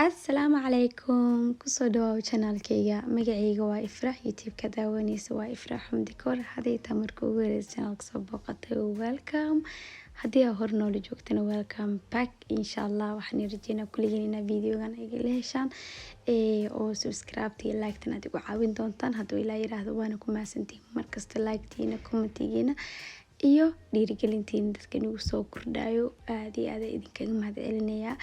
Asalaamu calaykum kusoo dhawaaw channelkayga magacayga waa Ifraax youtube-ka daawanaysa waa Ifraax Xamdi Koor haddii taa marka ugu horeysa channelka soo booqatay welcome haddii aad hor noola joogtana welcome back insha Allah waxaan rajeynaa kulligiin inaad videogan iga heshaan oo subscribe iyo like tan aad igu caawin doontaan hadduu ilaa yiraahdo waana ku mahadsantihiin markasta like-tiina comment-igiina iyo dhiirigelintiina dadka nagu soo kordhayo aad iyo aad idinkaga mahadcelinayaa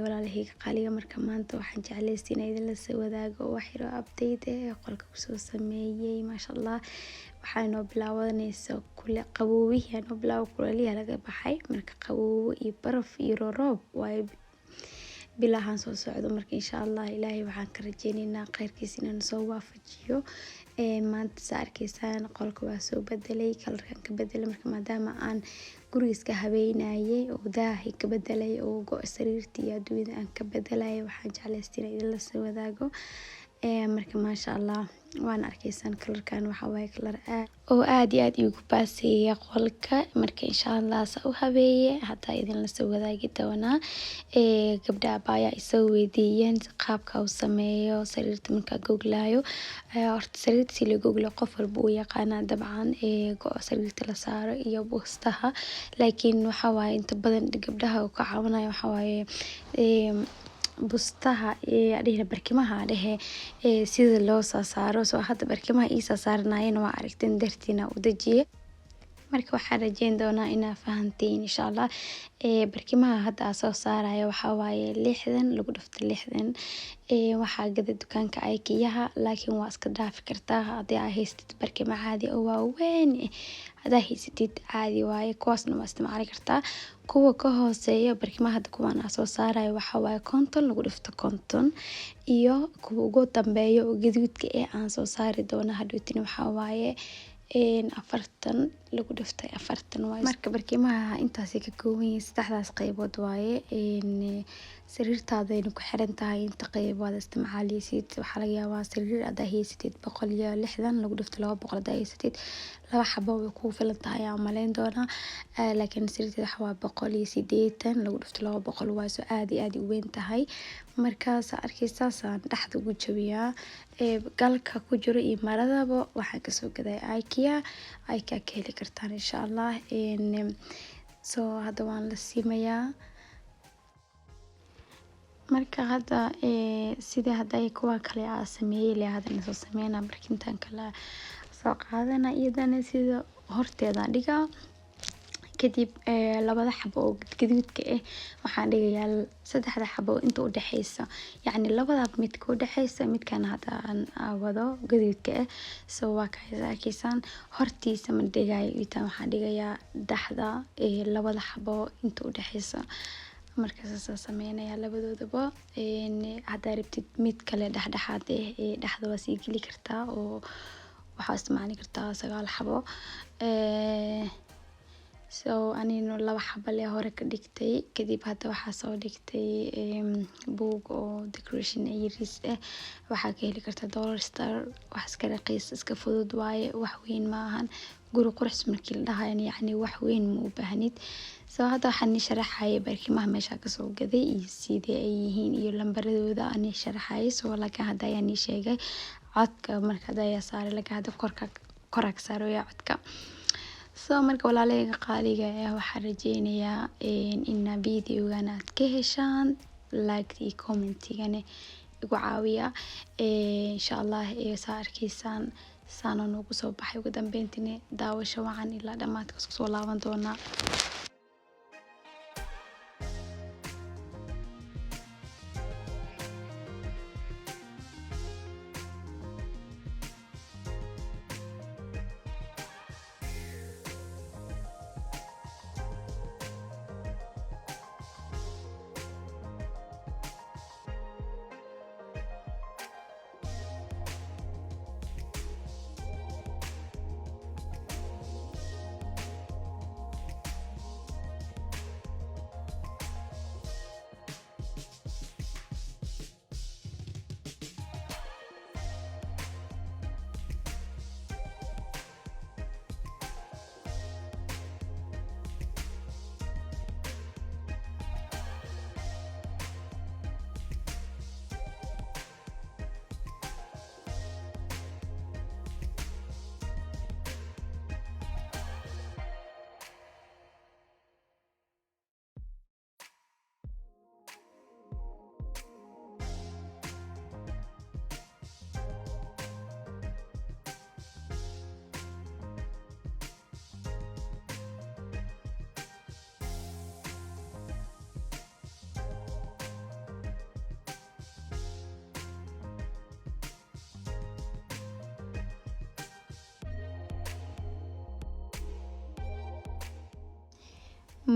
walaalahayga qaaliga marka maanta waxaan jeclaysiinaa idin la soo wadaago wax yar oo update qolka kusoo sameeyay maasha Allah waxaan noo bilaabanaysa kule qabowihii noo bilaaw kulaliya laga baxay marka qabow iyo baraf iyo roob way bilahan soo socdo marka insha Allah ilaahay waxaan ka rajeynaynaa khayrkiisa inaan soo waafajiyo maanta saarkiisaan qolka waa soo bedelay kalarkan ka bedelay marka maadaama aan gurigiska habeynayay oo daahi ka bedelay oo go' sariirtii iyo adduunyada aan ka bedelay waxaan jeclaysiinaa idin la soo wadaago marka maasha Allah waan arkaysaan kalarkan waxa waaye kalar aad iyo aad igu baaseeya qolka marka insha Allah sa u habeeye hataa idin la soo wadaagi doonaa gabdha abaya isoo weydiiyeen qaabka uu sameeyo sariirta marka googlayo horta sariirta si la googlo qof walba uu yaqaana dabcan go' sariirta la saaro iyo bustaha laakiin waxa waaye inta badan gabdhaha ka caawinayo waxa waaye bustaha adhiina barkimaha sida loo soo saaro soo hadda barkimaha ii soo saarnaayeen waa aragteen dartiina u dajiye marka waxaan rajeyn doonaa inaa fahanteen insha Allah barkimaha hadda soo saarayo waxa waaye 60 lagu dhufto 60 waxa gada dukaanka IKEA laakiin waa iska dhaafi kartaa haddii aad haystid barkimo caadi oo waaweyn hadaa haysatid caadi waaye kuwaasna waa isticmaali kartaa kuwa ka hooseeya barkimaha hadda kuwan soo saarayo waxa waaye 50 lagu dhufto 50 iyo kuwa ugu dambeeyo oo gaduudka aan soo saari doono hadhowtiin waxa waaye 40 lagu dhiftay 40 waaye marka barkimaha intaas ka kooban yihiin saddexdaas qaybood waaye sariirtaadayna ku xiran tahay inta qayb wada isticmaalaysid waxa laga yaabaa sariir aad haysatid 160 lagu dhifto 200 aad haysatid laba xabo way ku filan tahay aan maleyn doona laakiin sariirta waxa waa 180 lagu dhifto 200 waa soo aad iyo aad u weyn tahay markaas arkaysaa saan dhaxda ugu jabiyaa galka ku jiro iyo maradaba waxaan ka soo gaday IKEA ka heli kartaan insha Allah soo hadda waan la simayaa marka hadda sida hadda ay kuwa kale sameeyay leeyahay soo sameeyna barkintan kala soo qaadana iyadana sida horteeda dhiga kadib labada xabo oo gaduudka waxaan dhigayaa saddexda xabo inta u dhaxaysa yani labada mid ku dhaxaysa midkan hadda aan wado gaduudka soo waa ka arkaysan hortiisa ma dhigayo inta waxaan dhigayaa dhaxda labada xabo inta u dhaxaysa markaas sameynaya labadoodaba hadda rabtid mid kale dhaxdhaxaad dhaxda waa sii geli kartaa oo waxa isticmaali kartaa 9 xabo soo anino laba xabo le hore ka dhigtay kadib hadda waxa soo dhigtay book oo decoration iris waxa ka heli kartaa dollar store wax iska raqiis iska fudud waaye wax weyn ma ahan guri qurux markii la dhahayo yani wax weyn ma u baahnid soo hadda waxaan sharaxay barkimaha meesha ka soo gaday iyo sidii ay yihiin iyo lambaradooda aan sharaxay soo laga hadda ayaan sheegay codka marka ayaa saaray laga hadda korka saaraya codka soo marka walaalahayga qaaliga waxaan rajeynayaa in videogan aad ka heshaan like iyo comment-igana igu caawiya insha Allah saa arkaysaan saano noogu soo baxay ugu dambeyntii daawasho wacan ilaa dhamaadka soo laaban doona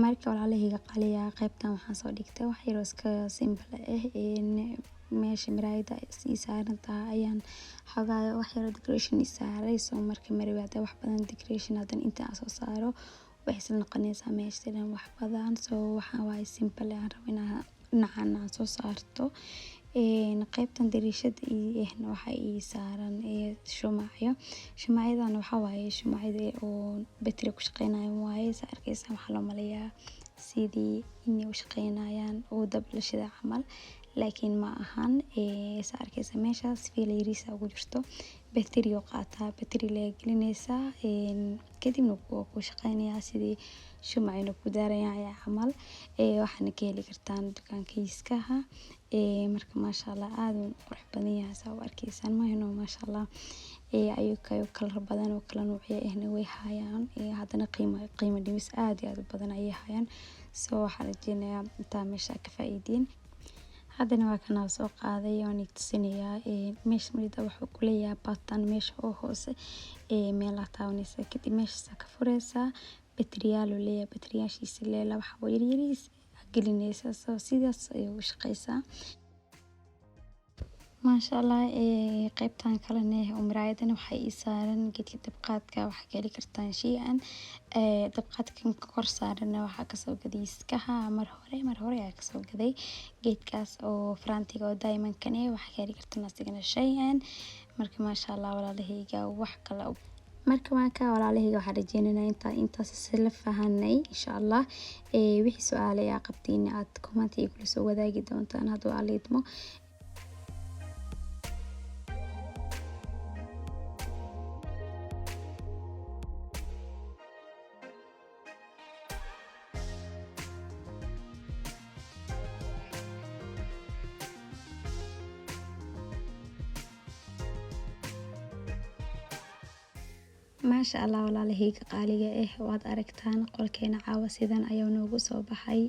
marka walaalahayga qaaliya qaybtan waxaan soo dhigtay wax yar oo iska simple meesha miraayada ii saaran tahay ayaan xogaayo wax yar oo decoration ii saaray soo marka maraayada wax badan decoration hadan inta aan soo saaro waxay isla noqonaysaa meesha dhan wax badan soo waxaan waaye simple aan rabo inaan dhinacan aan soo saarto qaybtan dariishada waxa ii saaran shumacyadan waxa waaye shumacyada oo battery ku shaqeynayo waaye saa arkaysaa waxaa loo maleeyaa sidii inay u shaqeynayaan oo dab la shida camal laakiin ma ahan saa arkaysaa meeshaas fiil yariis ugu jirto battery oo qaataa battery la gelinaysaa kadibna wuu ku shaqeynayaa sidii shumacina ku daarayaan camal waxaana ka heli kartaan dukaankayskaha marka maasha Allah aad u qurux badan yahay saa u arkaysaan maahno maasha Allah ayuu kala badan oo kala noocyo ahna way hayaan hadana qiimo dhimis aad iyo aad u badan ayay hayaan soo waxaan rajeynayaa intaa meesha ka faa'iideen hadana waa kana soo qaaday oo nigtisanayaa meesha marida wuxuu ku leeyahay batan meesha oo hoose meel la taabanaysa kadib meesha ka fureysaa bateriyaal oo leeyahay bateriyaashiisa leela waxa way yariis gelinaysa soo sidaas ay u shaqeysaa maasha Allah qaybtan kalena miraayadana waxay ii saaran geedka dabqaadka waxa ka heli kartaan shay'an dabqaadka ka kor saaran waxa ka soo gaday iskaha mar hore ayaa ka soo gaday geedkaas oo farantiga oo diamond kan waxa ka heli kartaan asigana shay'an marka maasha Allah walaalahayga wax kale marka waan ka walaalahayga waxaan rajeynayaa intaas isla fahanay insha Allah wixii su'aalo ayaa qabtiin aad comment kula soo wadaagi doontaan haduu aleedmo maasha Allah walaalahayga qaaliga waad aragtaan qolkeena caawa sidan ayuu noogu soo baxay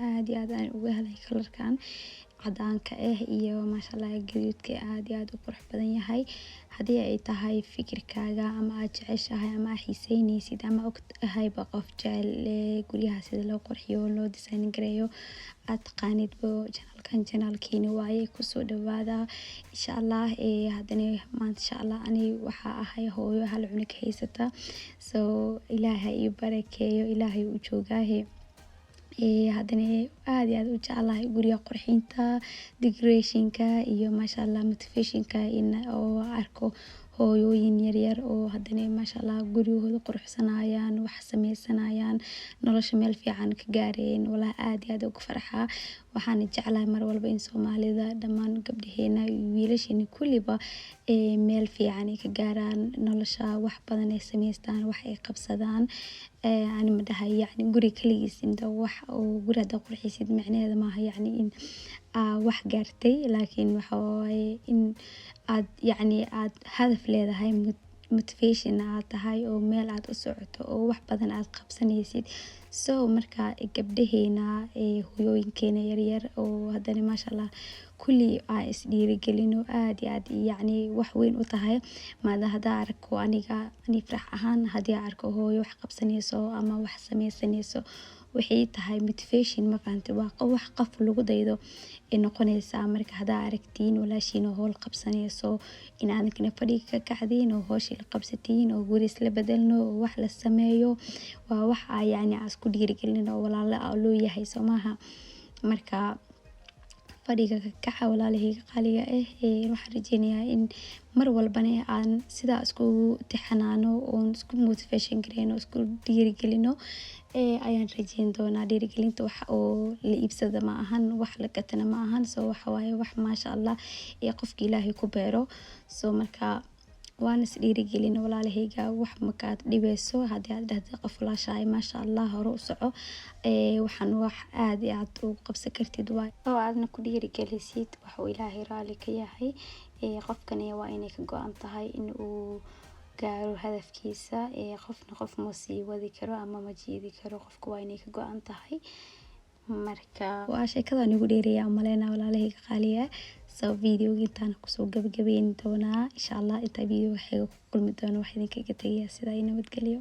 aad iyo aad aan uga helay kalarkan cadaanka iyo maasha Allah gaduudka aad iyo aad u qurux badan yahay hadii ay tahay fikirkaaga ama aad jeceshahay ama aad xiiseynaysid ama ogtahay qof jecel guryaha sida loo qurxiyo loo design gareeyo aad taqaanidba channelkeena waaye ku soo dhawaada insha Allah hadana maanta insha Allah ani waxa ahay hooyo hal cunug haysata soo ilaahay iyo barakeeyo ilaahay u joogaahe hadana aad iyo aad u jecelahay guriga qurxinta decorationka iyo maasha Allah motivationka in oo arko hooyooyin yaryar oo hadana maasha Allah gurigooda quruxsanayaan wax sameysanayaan nolosha meel fiican ka gaareen wallahi aad iyo aad ugu farxaa waxaan jeclahay mar walba in Soomaalida dhamaan gabdhaheena wiilasheena kulliba meel fiican ay ka gaaraan nolosha wax badan ay sameystaan wax ay qabsadaan ani ma dhahay yani guri kaligiis inta wax oo gurada qurxisid macnaheedu maaha yani in wax gaartay laakiin waxa waaye in aad yani aad hadaf leedahay motivation aad tahay oo meel aad u socoto oo wax badan aad qabsanaysid soo marka gabdhaheena hooyooyinkeena yaryar oo hadana maasha Allah kulli aan is dhiirigelino aad iyo aad yani wax weyn u tahay maada hadaa arko aniga farax ahaan hadii arko hooyo wax qabsanayso ama wax sameysanayso waxay tahay motivation ma fahanti waa wax qof lagu daydo noqonaysa marka hadaa aragtiin walaashiina hool qabsanayso in aadna fadhiga ka kacdeen oo hooshii la qabsatiin oo guri isla bedelno oo wax la sameeyo waa wax yani aan isku dhiirigelin oo walaalo loo yahay Soomaha marka fadhiga ka kaca walaalahayga qaaliga waxaan rajeynayaa in mar walbana aan sidaa isku tixanaano oo isku motivation gareeno isku dhiirigelino ayaan rajeyn doonaa dhiirigelinta wax oo la iibsada ma ahan wax la gatana ma ahan soo waxa waaye wax maasha Allah qofka Ilaahay ku beero soo marka waan is dhiirigelin walaalahayga wax markaad dhibeyso hadii aad dhahdo qof walaashahay maasha Allah hore u soco waxaan wax aad iyo aad u qabsan kartid waa oo aadna ku dhiirigelisid wax uu Ilaahay raali ka yahay qofkani waa inay ka go'an tahay in uu gaaro hadafkiisa qofna qof ma sii wadi karo ama ma jiidi karo qofku waa inay ka go'an tahay marka waa sheekada ugu dheereeyaa umaleena walaalahayga qaaliga soo video intaan ku soo gabagabeyn doonaa insha Allah inta video waxa ku kulmi doona wax idinkaga tagaya sida ay nabadgelyo